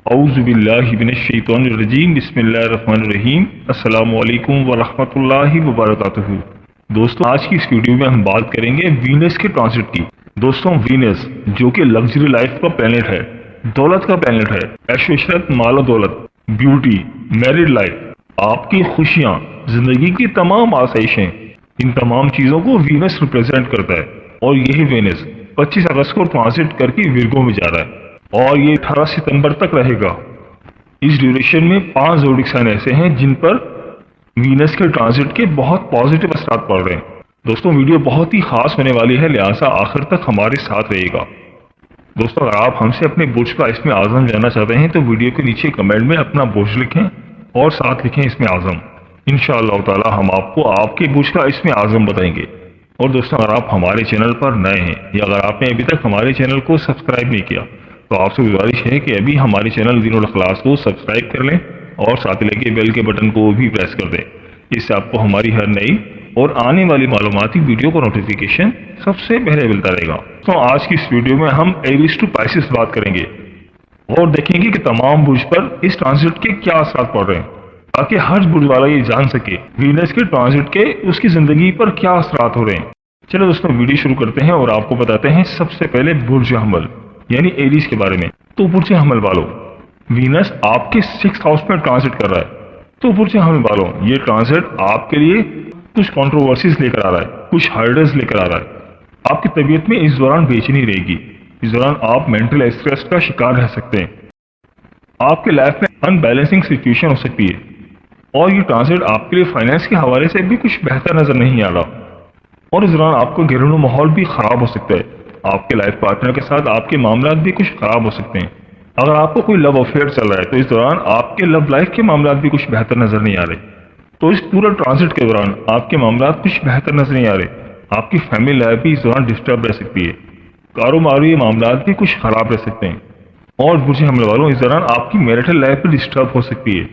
اعوذ باللہ من الشیطان الرجیم بسم اللہ الرحمن الرحیم السلام علیکم ورحمۃ اللہ وبرکاتہ۔ دوستوں آج کی اس ویڈیو میں ہم بات کریں گے وینس کے ٹرانزٹ کی۔ دوستوں وینس جو کہ لگژری لائف کا پلینٹ ہے، دولت کا پلینٹ ہے، عیش و عشرت، مال و دولت، بیوٹی، میرڈ لائف، آپ کی خوشیاں، زندگی کی تمام آسائشیں، ان تمام چیزوں کو وینس ریپرزینٹ کرتا ہے۔ اور یہی وینس 25 اگست کو ٹرانزٹ کر کے ویرگو میں جا رہا ہے اور یہ 18 ستمبر تک رہے گا۔ اس ڈیوریشن میں 5 زوڈک سائن ایسے ہیں جن پر وینس کے ٹرانزٹ کے بہت پازیٹیو اثرات پڑ رہے ہیں۔ دوستوں ویڈیو بہت ہی خاص ہونے والی ہے، لہٰذا آخر تک ہمارے ساتھ رہے گا۔ دوستوں اگر آپ ہم سے اپنے برج کا اسم اعظم جاننا چاہتے ہیں تو ویڈیو کے نیچے کمنٹ میں اپنا برج لکھیں اور ساتھ لکھیں اسم اعظم۔ انشاءاللہ تعالی ہم آپ کو آپ کے برج کا اسم اعظم بتائیں گے۔ اور دوستوں اگر آپ ہمارے چینل پر نئے ہیں یا اگر آپ نے ابھی تک ہمارے چینل کو سبسکرائب نہیں کیا تو آپ سے گزارش ہے کہ ابھی ہمارے چینل دین الاخلاص کو سبسکرائب کر لیں اور ساتھ لگے بیل کے بٹن کو بھی پریس کر دیں۔ اس سے آپ کو ہماری ہر نئی اور آنے والی معلوماتی ویڈیو کا نوٹیفیکیشن سب سے پہلے ملتا رہے گا۔ تو آج کی اس ویڈیو میں ہم ایریز ٹو پائسس بات کریں گے اور دیکھیں گے کہ تمام برج پر اس ٹرانزٹ کے کیا اثرات پڑ رہے ہیں، تاکہ ہر برج والا یہ جان سکے وینس کے ٹرانزٹ کے اس کی زندگی پر کیا اثرات ہو رہے ہیں۔ چلو دوستوں ویڈیو شروع کرتے ہیں اور آپ کو بتاتے ہیں سب سے پہلے برج حمل یعنی ایریز کے بارے میں۔ تو برج حمل والوں وینس آپ کے 6th ہاؤس میں ٹرانزٹ کر رہا ہے۔ تو برج حمل والوں یہ ٹرانزٹ آپ کے لیے کچھ کنٹروورسیز لے کر آ رہا ہے، کچھ ہرڈلز لے کر آ رہا ہے۔ آپ کی طبیعت میں اس دوران بے چینی رہے گی، اس دوران آپ مینٹل اسٹریس کا شکار رہ سکتے ہیں، آپ کے لائف میں ان بیلنسنگ سچویشن ہو سکتی ہے اور یہ ٹرانزٹ آپ کے لیے فائنینس کے حوالے سے بھی کچھ بہتر نظر نہیں آ رہا۔ اور اس دوران آپ کا گھریلو ماحول بھی خراب ہو سکتا ہے، آپ کے لائف پارٹنر کے ساتھ آپ کے معاملات بھی کچھ خراب ہو سکتے ہیں۔ اگر آپ کو کوئی لو افیئر چل رہا ہے تو اس دوران آپ کے لو لائف کے معاملات بھی کچھ بہتر نظر نہیں آ رہے۔ تو اس پورے ٹرانزٹ کے دوران آپ کے معاملات کچھ بہتر نظر نہیں آ رہے، آپ کی فیملی لائف بھی اس دوران ڈسٹرب رہ سکتی ہے، کاروباری معاملات بھی کچھ خراب رہ سکتے ہیں۔ اور برج حمل والوں اس دوران آپ کی میرٹل لائف بھی ڈسٹرب ہو سکتی ہے۔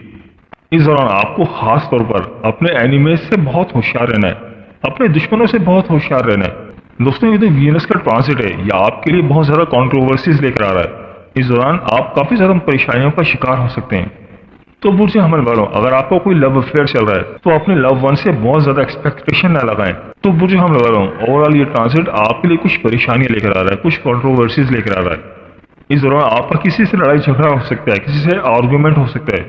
اس دوران آپ کو خاص طور پر اپنے اینیمیز سے بہت ہوشیار رہنا ہے، اپنے دشمنوں سے بہت ہوشیار رہنا ہے۔ دوستوں یہ تو وینس کا ٹرانزٹ ہے، یہ آپ کے لیے بہت زیادہ کنٹروورسیز لے کر آ رہا ہے۔ اس دوران آپ کافی زیادہ پریشانیوں کا شکار ہو سکتے ہیں۔ تو برج حمل والوں اگر آپ کو کوئی لو افیئر چل رہا ہے تو اپنے لو ون سے بہت زیادہ ایکسپیکٹیشن نہ لگائیں۔ تو برج حمل والوں اوور آل یہ ٹرانزٹ آپ کے لیے کچھ پریشانیاں لے کر آ رہا ہے، کچھ کنٹروورسیز لے کر آ رہا ہے۔ اس دوران آپ کا کسی سے لڑائی جھگڑا ہو سکتا ہے، کسی سے آرگومنٹ ہو سکتا ہے۔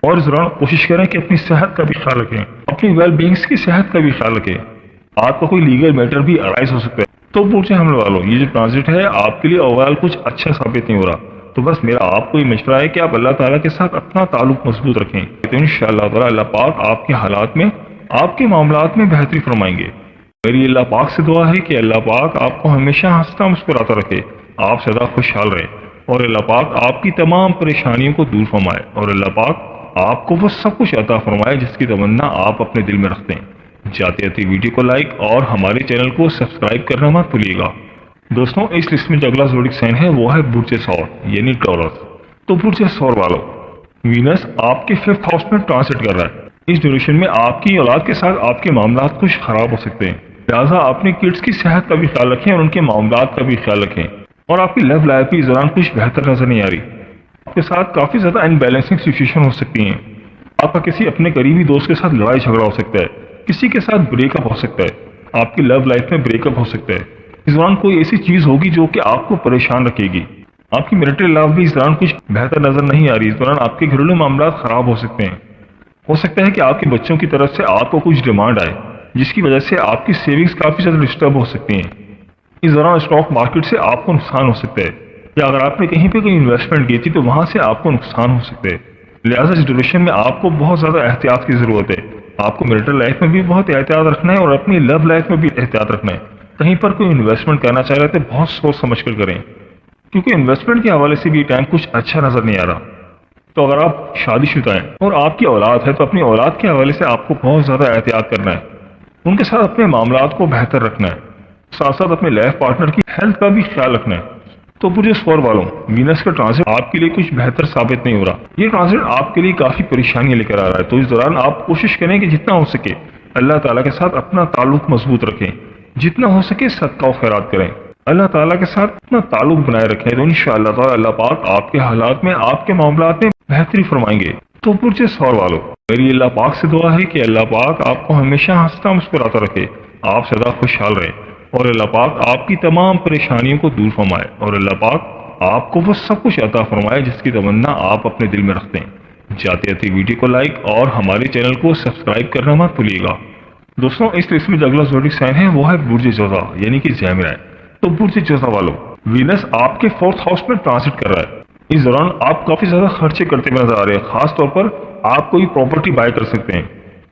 اور اس دوران کوشش کریں کہ اپنی صحت کا بھی خیال رکھیں، اپنی ویل بینگس کی صحت کا بھی خیال رکھیں۔ آپ کا کوئی لیگل میٹر بھی ارائز ہو سکتا ہے۔ تو برج حمل والوں یہ جو ٹرانزٹ ہے آپ کے لیے اوورال کچھ اچھا ثابت نہیں ہو رہا۔ تو بس میرا آپ کو یہ مشورہ ہے کہ آپ اللہ تعالیٰ کے ساتھ اپنا تعلق مضبوط رکھیں، تو انشاءاللہ تعالیٰ اللہ پاک آپ کے حالات میں، آپ کے معاملات میں بہتری فرمائیں گے۔ میری اللہ پاک سے دعا ہے کہ اللہ پاک آپ کو ہمیشہ ہنستا مسکراتا رکھے، آپ سدا خوشحال رہے اور اللہ پاک آپ کی تمام پریشانیوں کو دور فرمائے اور اللہ پاک آپ کو وہ سب کچھ عطا فرمائے جس کی تمنا آپ اپنے دل میں رکھتے ہیں۔ جاتے جاتے ویڈیو کو لائک اور ہمارے چینل کو سبسکرائب کرنا مت بھولیے گا۔ دوستوں اس لسٹ میں جو اگلا زوڈک سائن ہے وہ ہے برج ثور یعنی ٹورس۔ تو برج ثور والوں وینس آپ کے 5th ہاؤس میں ٹرانزٹ کر رہا ہے۔ اس ڈیوریشن میں آپ کی اولاد کے ساتھ آپ کے معاملات کچھ خراب ہو سکتے ہیں، لہٰذا اپنے کڈس کی صحت کا بھی خیال رکھیں اور ان کے معاملات کا بھی خیال رکھیں۔ اور آپ کی لو لائف بھی اس دوران کچھ بہتر نظر نہیں آ رہی، آپ کے ساتھ کافی زیادہ ان بیلنسنگ سچویشن ہو سکتی ہیں۔ آپ کا کسی اپنے قریبی دوست کے ساتھ لڑائی جھگڑا ہو سکتا ہے، کسی کے ساتھ بریک اپ ہو سکتا ہے، آپ کی لو لائف میں بریک اپ ہو سکتا ہے۔ اس دوران کوئی ایسی چیز ہوگی جو کہ آپ کو پریشان رکھے گی۔ آپ کی میرٹل لائف بھی اس دوران کچھ بہتر نظر نہیں آ رہی، اس دوران آپ کے گھریلو معاملات خراب ہو سکتے ہیں۔ ہو سکتا ہے کہ آپ کے بچوں کی طرف سے آپ کو کچھ ڈیمانڈ آئے جس کی وجہ سے آپ کی سیونگز کافی زیادہ ڈسٹرب ہو سکتی ہیں۔ اس دوران اسٹاک مارکیٹ سے آپ کو نقصان ہو سکتا ہے، یا اگر آپ نے کہیں پہ کوئی انویسٹمنٹ کی تھی تو وہاں سے آپ کو نقصان ہو سکتا ہے۔ لہٰذا اس ڈیوریشن میں آپ کو بہت زیادہ احتیاط کی ضرورت ہے۔ آپ کو میرٹل لائف میں بھی بہت احتیاط رکھنا ہے اور اپنی لو لائف میں بھی احتیاط رکھنا ہے۔ کہیں پر کوئی انویسٹمنٹ کرنا چاہ رہے تھے بہت سوچ سمجھ کر کریں، کیونکہ انویسٹمنٹ کے حوالے سے بھی یہ ٹائم کچھ اچھا نظر نہیں آ رہا۔ تو اگر آپ شادی شدہ ہیں اور آپ کی اولاد ہے تو اپنی اولاد کے حوالے سے آپ کو بہت زیادہ احتیاط کرنا ہے، ان کے ساتھ اپنے معاملات کو بہتر رکھنا ہے، ساتھ ساتھ اپنے لائف پارٹنر کی ہیلتھ کا بھی خیال رکھنا ہے۔ تو برج ثور والوں وینس کا ٹرانزٹ آپ کے لیے کچھ بہتر ثابت نہیں ہو رہا، یہ ٹرانزٹ آپ کے لیے کافی پریشانیاں لے کر آ رہا ہے۔ تو اس دوران آپ کوشش کریں کہ جتنا ہو سکے اللہ تعالیٰ کے ساتھ اپنا تعلق مضبوط رکھیں، جتنا ہو سکے صدقہ و خیرات کریں، اللہ تعالیٰ کے ساتھ اپنا تعلق بنائے رکھیں تو انشاءاللہ تعالیٰ اللہ پاک آپ کے حالات میں، آپ کے معاملات میں بہتری فرمائیں گے۔ تو برج ثور والو، میری اللہ پاک سے دعا ہے کہ اللہ پاک آپ کو ہمیشہ ہنستا مسکراتا رکھے، آپ سدا خوشحال رہیں، اور اللہ پاک آپ کی تمام پریشانیوں کو دور فرمائے، اور اللہ پاک آپ کو وہ سب کچھ عطا فرمائے جس کی تمنا آپ اپنے دل میں رکھتے ہیں۔ جاتے جاتے ویڈیو کو لائک اور ہمارے چینل کو سبسکرائب کرنا مت بھولیے گا۔ دوستوں اس لسٹ میں جو اگلا زوڈک سائن ہے وہ ہے برج جوزا یعنی کہ جیمنائی۔ تو برج جوزا والو، وینس آپ کے 4th ہاؤس میں ٹرانزٹ کر رہا ہے۔ اس دوران آپ کافی زیادہ خرچے کرتے ہوئے نظر آ رہے ہیں، خاص طور پر آپ کوئی پراپرٹی بائی کر سکتے ہیں،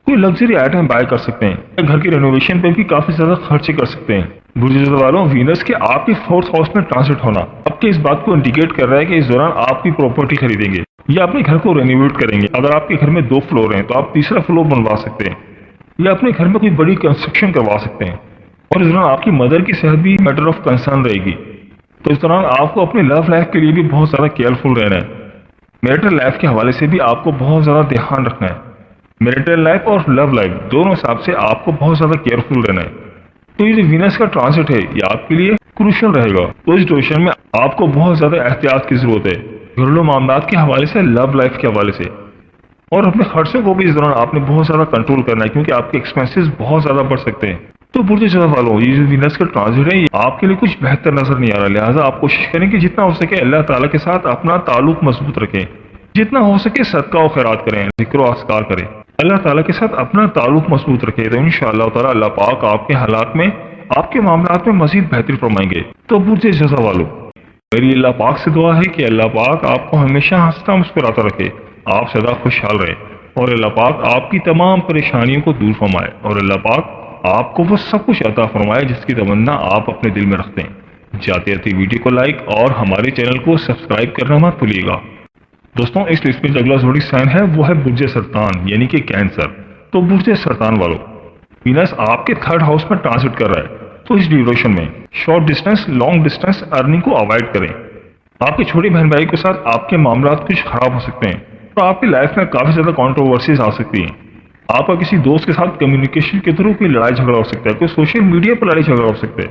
کوئی لگژری آئٹم بائی کر سکتے ہیں، یا گھر کی رینوویشن پہ بھی کافی زیادہ خرچے کر سکتے ہیں۔ برج جوزا والوں، وینس کے آپ کے 4th ہاؤس میں ٹرانزٹ ہونا آپ کے اس بات کو انڈیکیٹ کر رہا ہے کہ اس دوران آپ کی پراپرٹی خریدیں گے یا اپنے گھر کو رینوویٹ کریں گے۔ اگر آپ کے گھر میں 2 فلور ہیں تو آپ تیسرا فلور بنوا سکتے ہیں، یا اپنے گھر میں کوئی بڑی کنسٹرکشن کروا سکتے ہیں۔ اور اس دوران آپ کی مدر کی صحت بھی میٹر آف کنسرن رہے گی، تو اس دوران آپ کو اپنی لو لائف کے لیے بھی بہت زیادہ کیئرفل رہنا ہے۔ میرٹل لائف کے حوالے سے بھی آپ کو بہت زیادہ دھیان رکھنا ہے۔ میرٹل لائف اور لو لائف دونوں حساب سے آپ کو بہت زیادہ کیئرفل رہنا ہے۔ تو یہ جو وینس کا ٹرانزٹ ہے یہ آپ کے لیے کروشل رہے گا، تو اس ڈیوریشن میں آپ کو بہت زیادہ احتیاط کی ضرورت ہے، گھریلو معاملات کے حوالے سے، لو لائف کے حوالے سے، اور اپنے خرچوں کو بھی اس دوران آپ نے بہت زیادہ کنٹرول کرنا ہے کیونکہ آپ کے ایکسپینسز بہت زیادہ بڑھ سکتے ہیں۔ تو برج جوزا والوں، یہ جو وینس کا ٹرانزٹ ہے یہ آپ کے لیے کچھ بہتر نظر نہیں آ رہا، لہٰذا آپ کوشش کریں کہ جتنا ہو سکے اللہ تعالیٰ کے ساتھ اپنا تعلق مضبوط رکھیں، جتنا ہو سکے صدقہ و خیرات کریں، ذکر و اذکار کریں، اللہ تعالیٰ کے ساتھ اپنا تعلق مضبوط رکھیں، تو انشاءاللہ تعالیٰ اللہ پاک آپ کے حالات میں، آپ کے معاملات میں مزید بہتری فرمائیں گے۔ تو برج جوزا والوں، میری اللہ پاک سے دعا ہے کہ اللہ پاک آپ کو ہمیشہ ہنستا مسکراتا رکھے، آپ سدا خوشحال رہیں، اور اللہ پاک آپ کی تمام پریشانیوں کو دور فرمائے، اور اللہ پاک آپ کو وہ سب کچھ عطا فرمائے جس کی تمنا آپ اپنے دل میں رکھتے ہیں۔ جاتے جاتے ویڈیو کو لائک اور ہمارے چینل کو سبسکرائب کرنا مت بھولیے گا۔ دوستوں اس لسٹ میں جو اگلا زوڈک سائن ہے وہ ہے برج سرطان یعنی کہ کینسر۔ تو برج سرطان والوں، وینس آپ کے 3rd ہاؤس میں ٹرانزٹ کر رہا ہے، تو اس ڈیوریشن میں short distance, long distance earning کو اوائڈ کریں۔ آپ کے چھوٹے بہن بھائی کے ساتھ آپ کے معاملات کچھ خراب ہو سکتے ہیں، تو آپ کی لائف میں کافی زیادہ کنٹروورسیز آ سکتی ہیں۔ آپ کا کسی دوست کے ساتھ کمیونیکیشن کے تھرو کوئی لڑائی جھگڑا ہو سکتا ہے، کوئی سوشل میڈیا پر لڑائی جھگڑا ہو سکتا ہے۔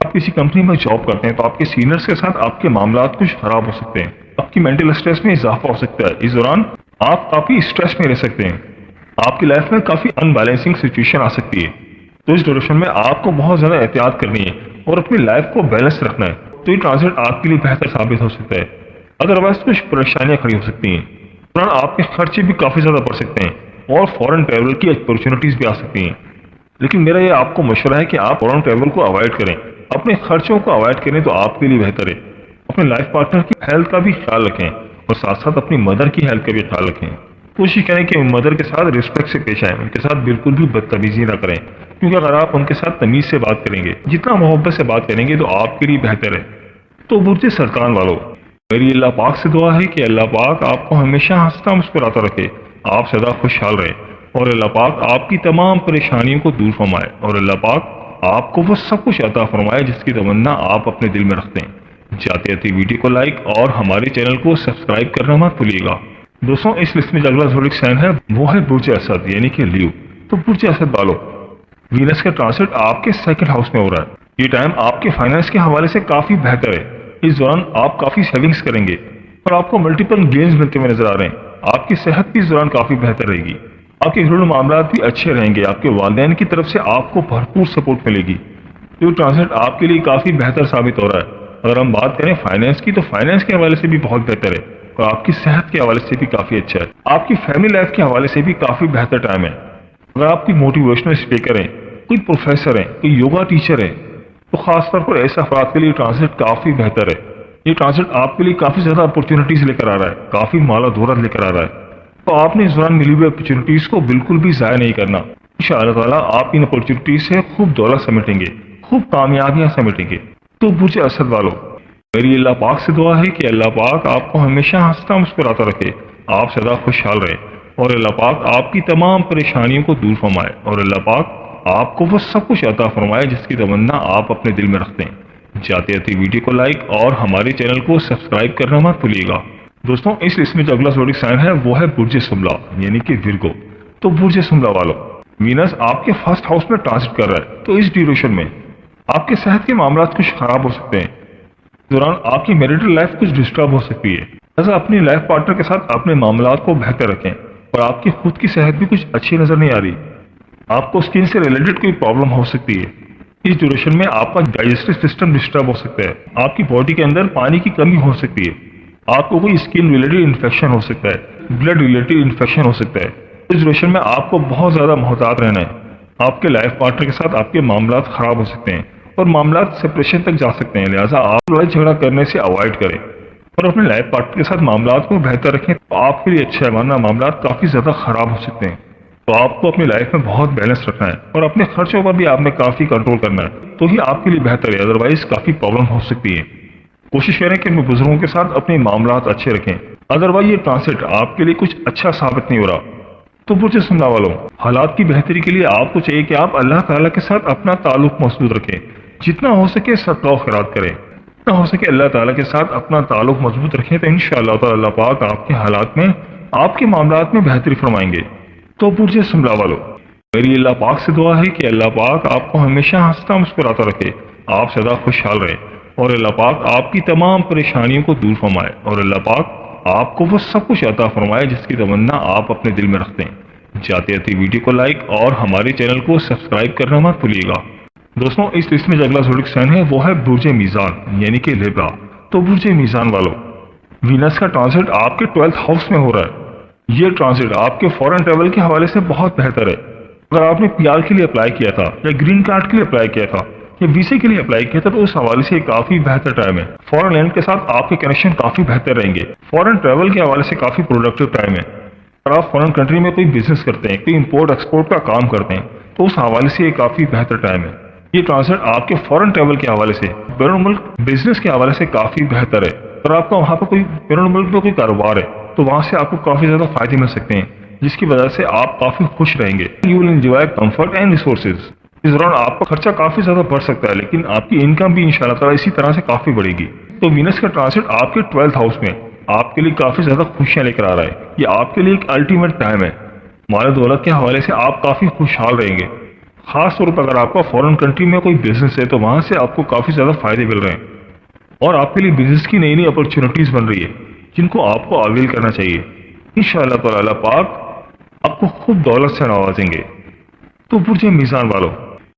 آپ کسی کمپنی میں جاب کرتے ہیں تو آپ کے سینئرز کے ساتھ آپ کے معاملات کچھ خراب ہو سکتے ہیں، آپ کی مینٹل اسٹریس میں اضافہ ہو سکتا ہے۔ اس دوران آپ کافی اسٹریس میں رہ سکتے ہیں، آپ کی لائف میں کافی ان بیلنسنگ سچویشن آ سکتی ہے، تو اس ڈیوریشن میں آپ کو بہت زیادہ احتیاط کرنی ہے اور اپنی لائف کو بیلنس رکھنا ہے، تو یہ ٹرانزٹ آپ کے لیے بہتر ثابت ہو سکتا ہے۔ ادروائز کچھ پریشانیاں کھڑی ہو سکتی ہیں، اس دوران آپ کے خرچے بھی کافی زیادہ بڑھ سکتے ہیں اور فورن ٹریول کی اپرچونیٹیز بھی آ سکتی ہیں۔ لیکن میرا یہ آپ کو مشورہ ہے کہ آپ فورن ٹریول کو اوائڈ کریں، اپنے خرچوں کو اوائڈ کریں تو آپ کے لیے بہتر ہے۔ اپنے لائف پارٹنر کی ہیلتھ کا بھی خیال رکھیں اور ساتھ ساتھ اپنی مدر کی ہیلتھ کا بھی خیال رکھیں۔ کوشش کریں کہ مدر کے ساتھ رسپیکٹ سے پیش آئیں، ان کے ساتھ بالکل بھی بدتمیزی نہ کریں، کیونکہ اگر آپ ان کے ساتھ تمیز سے بات کریں گے، جتنا محبت سے بات کریں گے تو آپ کے لیے بہتر ہے۔ تو برج سرطان والوں، میری اللہ پاک سے دعا ہے کہ اللہ پاک آپ کو ہمیشہ ہنستا مسکراتا رکھے، آپ سدا خوشحال رہیں، اور اللہ پاک آپ کی تمام پریشانیوں کو دور فرمائے، اور اللہ پاک آپ کو وہ سب کچھ عطا فرمائے جس کی تمنا آپ اپنے دل میں رکھتے ہیں۔ جاتے جاتے ویڈیو کو لائک اور ہمارے چینل کو سبسکرائب کرنا مت بھولیے گا۔ دوستوں اس لسٹ میں جو اگلا زوڈک سائن ہے وہ ہے برج اسد یعنی کہ لیو۔ تو برج اسد والوں، وینس کا ٹرانزٹ آپ کے 2nd ہاؤس میں ہو رہا ہے۔ یہ ٹائم آپ کے فائنانس کے حوالے سے کافی بہتر ہے، اس دوران آپ کافی سیونگز کریں گے اور آپ کو ملٹیپل گینز ملتے ہوئے نظر آ رہے ہیں۔ آپ کی صحت بھی اس دوران کافی بہتر رہے گی، آپ کے گھریلو معاملات بھی اچھے رہیں گے، آپ کے والدین کی طرف سے آپ کو بھرپور سپورٹ ملے گی۔ یہ ٹرانزٹ آپ کے لیے کافی بہتر ثابت ہو رہا ہے۔ اگر ہم بات کریں فائنانس کی تو فائنانس کے حوالے سے بھی بہت بہتر ہے، اور آپ کی صحت کے حوالے سے بھی کافی اچھا ہے۔ آپ کی فیملی لائف کے حوالے سے بھی کافی بہتر ٹائم ہے۔ اگر آپ کی موٹیویشنل اسپیکر ہیں، کوئی پروفیسر ہیں، کوئی یوگا ٹیچر ہے، تو خاص طور پر ایسے افراد کے لیے ٹرانزٹ کافی بہتر ہے۔ یہ ٹرانزٹ آپ کے لیے کافی زیادہ اپرچونیٹیز لے کر آ رہا ہے، کافی مال و دولت لے کر آ رہا ہے، تو آپ نے اس دوران ملی ہوئی اپرچونیٹیز کو بالکل بھی ضائع نہیں کرنا۔ انشاءاللہ تعالیٰ آپ ان اپرچونیٹیز سے خوب دولت سمیٹیں گے، خوب کامیابیاں سمیٹیں گے۔ تو برج اسد والوں، میری اللہ پاک سے دعا ہے کہ اللہ پاک آپ کو ہمیشہ ہنستا مسکراتا رکھے، آپ سدا خوشحال رہیں، اور اللہ پاک آپ کی تمام پریشانیوں کو دور فرمائے، اور اللہ پاک آپ کو وہ سب کچھ عطا فرمائے جس کی تمنا آپ اپنے دل میں رکھتے ہیں۔ جاتے جاتے ویڈیو کو لائک اور ہمارے چینل کو سبسکرائب کرنا مت بھولیے گا۔ دوستوں اس لسٹ میں جو اگلا زوڈک سائن ہے وہ ہے برج سملا یعنی کہ ورگو۔ تو برج سملا والوں، وینس آپ کے 1st ہاؤس میں ٹرانزٹ کر رہا ہے، تو اس ڈیوریشن میں آپ کے صحت کے معاملات کچھ خراب ہو سکتے ہیں، اس دوران آپ کی میریٹل لائف کچھ ڈسٹرب ہو سکتی ہے۔ لہٰذا اپنی لائف پارٹنر کے ساتھ اپنے معاملات کو بہتر رکھیں، اور آپ کی خود کی صحت بھی کچھ اچھی نظر نہیں آ رہی، آپ کو اسکن سے ریلیٹڈ کوئی پرابلم ہو سکتی ہے۔ اس ڈیوریشن میں آپ کا ڈائجسٹو سسٹم ڈسٹرب ہو سکتا ہے، آپ کی باڈی کے اندر پانی کی کمی ہو سکتی ہے، آپ کو کوئی اسکن ریلیٹڈ انفیکشن ہو سکتا ہے، بلڈ ریلیٹڈ انفیکشن ہو سکتا ہے۔ اس ڈیوریشن میں آپ کو بہت زیادہ محتاط رہنا ہے۔ آپ کے لائف پارٹنر کے ساتھ آپ کے معاملات خراب ہو سکتے ہیں اور معاملات سپریشن تک جا سکتے ہیں، لہٰذا آپ لڑائی جھگڑا کرنے سے اوائڈ کریں اور اپنے لائف پارٹنر کے ساتھ معاملات کو بہتر رکھیں، تو آپ کے لیے اچھا ہے، ورنہ معاملات کافی زیادہ خراب ہو سکتے ہیں۔ تو آپ کو اپنی لائف میں بہت بیلنس رکھنا ہے اور اپنے خرچوں پر بھی آپ نے کافی کنٹرول کرنا ہے، تو ہی آپ کے لیے بہتر ہے، ادروائز کافی پرابلم ہو سکتی ہے۔ کوشش کریں کہ اپنے بزرگوں کے ساتھ اپنے معاملات اچھے رکھیں، ادروائز یہ ٹرانسٹ آپ کے لیے کچھ اچھا ثابت نہیں ہو رہا۔ تو برج سملہ والوں، حالات کی بہتری کے لیے آپ کو چاہیے کہ آپ اللہ تعالیٰ کے ساتھ اپنا تعلق مضبوط رکھیں، جتنا ہو سکے صدقہ و خیرات کریں، جتنا ہو سکے اللہ تعالیٰ کے ساتھ اپنا تعلق مضبوط رکھیں، تو انشاءاللہ تعالیٰ اللہ پاک آپ کے حالات میں، آپ کے معاملات میں بہتری فرمائیں گے۔ تو برج سملہ والوں، میری اللہ پاک سے دعا ہے کہ اللہ پاک آپ کو ہمیشہ ہنستا مسکراتا رکھے، آپ سدا خوشحال رہیں، اور اللہ پاک آپ کی تمام پریشانیوں کو دور فرمائے، اور اللہ پاک آپ کو وہ سب کچھ عطا فرمائے جس کی تمنا آپ اپنے دل میں رکھتے ہیں۔ جاتے جاتے ویڈیو کو لائک اور ہمارے چینل کو سبسکرائب کرنا مت بھولیے گا۔ دوستوں، اس لسٹ میں جو اگلا زوڈک سائن ہے وہ ہے برج میزان یعنی کہ لیبرا۔ تو برج میزان والوں، وینس کا ٹرانزٹ آپ کے 12th ہاؤس میں ہو رہا ہے۔ یہ ٹرانزٹ آپ کے فورن ٹریول کے حوالے سے بہت بہتر ہے۔ اگر آپ نے پی آر کے لیے اپلائی کیا تھا یا گرین کارڈ کے لیے اپلائی کیا تھا یا ویزے کے لیے اپلائی کیا تھا، تو اس حوالے سے کافی بہتر ٹائم ہے۔ فورن لینڈ کے ساتھ آپ کے کنیکشن کافی بہتر رہیں گے۔ فورن ٹریول کے حوالے سے کافی پروڈکٹیو ٹائم ہے۔ اگر آپ فورن کنٹری میں کوئی بزنس کرتے ہیں، کوئی امپورٹ ایکسپورٹ کا کام کرتے ہیں، تو اس حوالے سے یہ کافی بہتر ٹائم ہے۔ یہ ٹرانسفر آپ کے فورن ٹریول کے حوالے سے، بیرون ملک بزنس کے حوالے سے کافی بہتر ہے۔ اگر آپ کا وہاں پہ کوئی بیرون ملک میں کوئی کاروبار ہے، تو وہاں سے آپ کو کافی زیادہ فائدے مل سکتے ہیں، جس کی وجہ سے آپ کافی خوش رہیں گے۔ You will enjoy comfort and resources. اس دوران آپ کا خرچہ کافی زیادہ بڑھ سکتا ہے، لیکن آپ کی انکم بھی انشاءاللہ تعالیٰ اسی طرح سے کافی بڑھے گی۔ تو وینس کا ٹرانسٹ آپ کے 12th ہاؤس میں آپ کے لیے کافی زیادہ خوشیاں لے کر آ رہا ہے۔ یہ آپ کے لیے ایک الٹیمیٹ ٹائم ہے۔ مال دولت کے حوالے سے آپ کافی خوشحال رہیں گے۔ خاص طور پر اگر آپ کا فورن کنٹری میں کوئی بزنس ہے، تو وہاں سے آپ کو کافی زیادہ فائدے مل رہے ہیں، اور آپ کے لیے بزنس کی نئی نئی اپرچونیٹیز بن رہی ہے، جن کو آپ کو اویل کرنا چاہیے۔ انشاءاللہ تعالیٰ اللہ پاک آپ کو خوب دولت سے نوازیں گے۔ تو برج میزان والوں،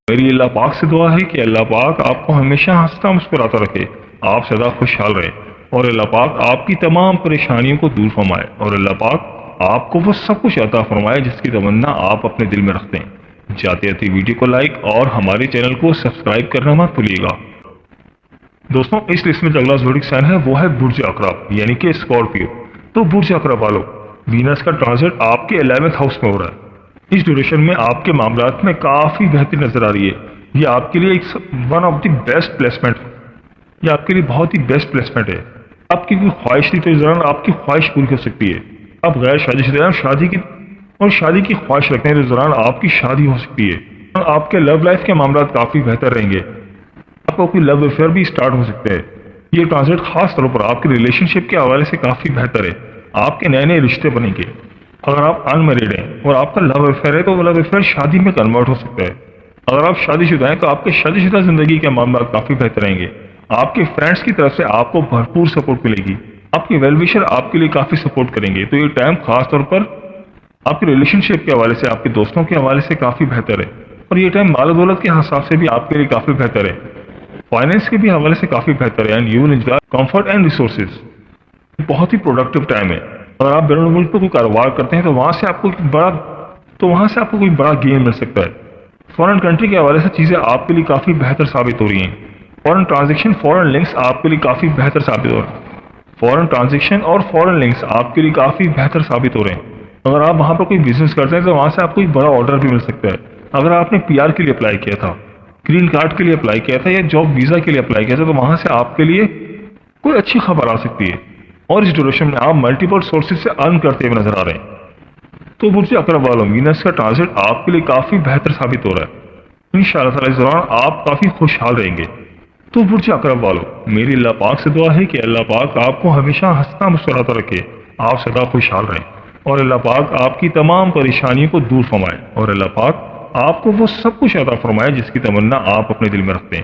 میری اللہ پاک سے دعا ہے کہ اللہ پاک آپ کو ہمیشہ ہنستا مسکراتا رکھے، آپ سدا خوشحال رہیں، اور اللہ پاک آپ کی تمام پریشانیوں کو دور فرمائے، اور اللہ پاک آپ کو وہ سب کچھ عطا فرمائے جس کی تمنا آپ اپنے دل میں رکھتے ہیں۔ جاتے جاتے ویڈیو کو لائک اور ہمارے چینل کو سبسکرائب کرنا مت بھولیے گا۔ دوستوں، اس لسٹ میں جو اگلا زوڈک سائن ہے وہ ہے برج عقرب یعنی کہ اسکارپیو۔ تو برج عقرب والوں، وینس کا ٹرانزٹ آپ کے 11th ہاؤس میں ہو رہا ہے۔ اس ڈیوریشن میں آپ کے معاملات میں کافی بہتری نظر آ رہی ہے۔ یہ آپ کے لیے ایک one of the best placement, یہ آپ کے لیے بہت ہی بیسٹ پلیسمنٹ ہے۔ آپ کی کوئی خواہش تھی تو اس دوران آپ کی خواہش پوری ہو سکتی ہے۔ آپ غیر شادی شدہ شادی کی خواہش رکھتے ہیں تو اس دوران آپ کی شادی ہو سکتی ہے۔ آپ کے لو لائف کے معاملات کافی بہتر رہیں گے۔ آپ کو کوئی لو افیئر بھی اسٹارٹ ہو سکتے ہیں۔ یہ ٹرانزٹ خاص طور پر آپ کے ریلیشن شپ کے حوالے سے کافی بہتر ہے۔ آپ کے نئے نئے رشتے بنیں گے۔ اگر آپ ان میریڈ ہیں اور آپ کا لو افیئر ہے، تو وہ لو افیئر شادی میں کنورٹ ہو سکتا ہے۔ اگر آپ شادی شدہ ہیں تو آپ کے شادی شدہ زندگی کے معاملات کافی بہتر رہیں گے۔ آپ کے فرینڈس کی طرف سے آپ کو بھرپور سپورٹ ملے گی۔ آپ کے ویل وشر آپ کے لیے کافی سپورٹ کریں گے۔ تو یہ ٹائم خاص طور پر آپ کے ریلیشن شپ کے حوالے سے، آپ کے دوستوں کے حوالے سے کافی بہتر ہے، اور یہ ٹائم مال و دولت کے حساب سے بھی آپ کے لیے کافی بہتر ہے، فائنینس کے بھی حوالے سے کافی بہتر ہے، and you will enjoy comfort and resources. بہت ہی پروڈکٹیو ٹائم ہے۔ اگر آپ بیرون ملک پہ کوئی کاروبار کرتے ہیں تو وہاں سے آپ کو کوئی بڑا گین مل سکتا ہے۔ فورن کنٹری کے حوالے سے چیزیں آپ کے لیے کافی بہتر ثابت ہو رہی ہیں۔ فورن ٹرانزیکشن، فورن لنکس آپ کے لیے کافی بہتر ثابت ہو رہے ہیں۔ فورن ٹرانزیکشن اور فورن لنکس آپ کے لیے کافی بہتر ثابت ہو رہے ہیں۔ اگر آپ وہاں پر کوئی بزنس کرتے ہیں تو وہاں سے آپ کو ایک بڑا آرڈر بھی مل سکتا ہے۔ اگر آپ نے پی آر کے لیے اپلائی کیا تھا، گرین کارڈ کے لیے اپلائی کیا تھا یا جاب ویزا کے لیے اپلائی کیا تھا، تو وہاں سے آپ کے لیے کوئی اچھی خبر آ سکتی ہے، اور اس ڈیوریشن میں آپ ملٹیپل سورسز سے ارن کرتے ہوئے نظر آ رہے ہیں۔ تو برج عقرب والوں، وینس کا ٹرانزٹ آپ کے لیے کافی بہتر ثابت ہو رہا ہے۔ انشاءاللہ تعالیٰ اس دوران آپ کافی خوشحال رہیں گے۔ تو برج عقرب والوں، میری اللہ پاک سے دعا ہے کہ اللہ پاک آپ کو ہمیشہ ہنستا مسکراتا رکھے، آپ سدا خوشحال رہیں، اور اللہ پاک آپ کی تمام پریشانیوں کو دور فرمائے، اور اللہ پاک آپ کو وہ سب کچھ عطا فرمائے جس کی تمنا آپ اپنے دل میں رکھتے ہیں۔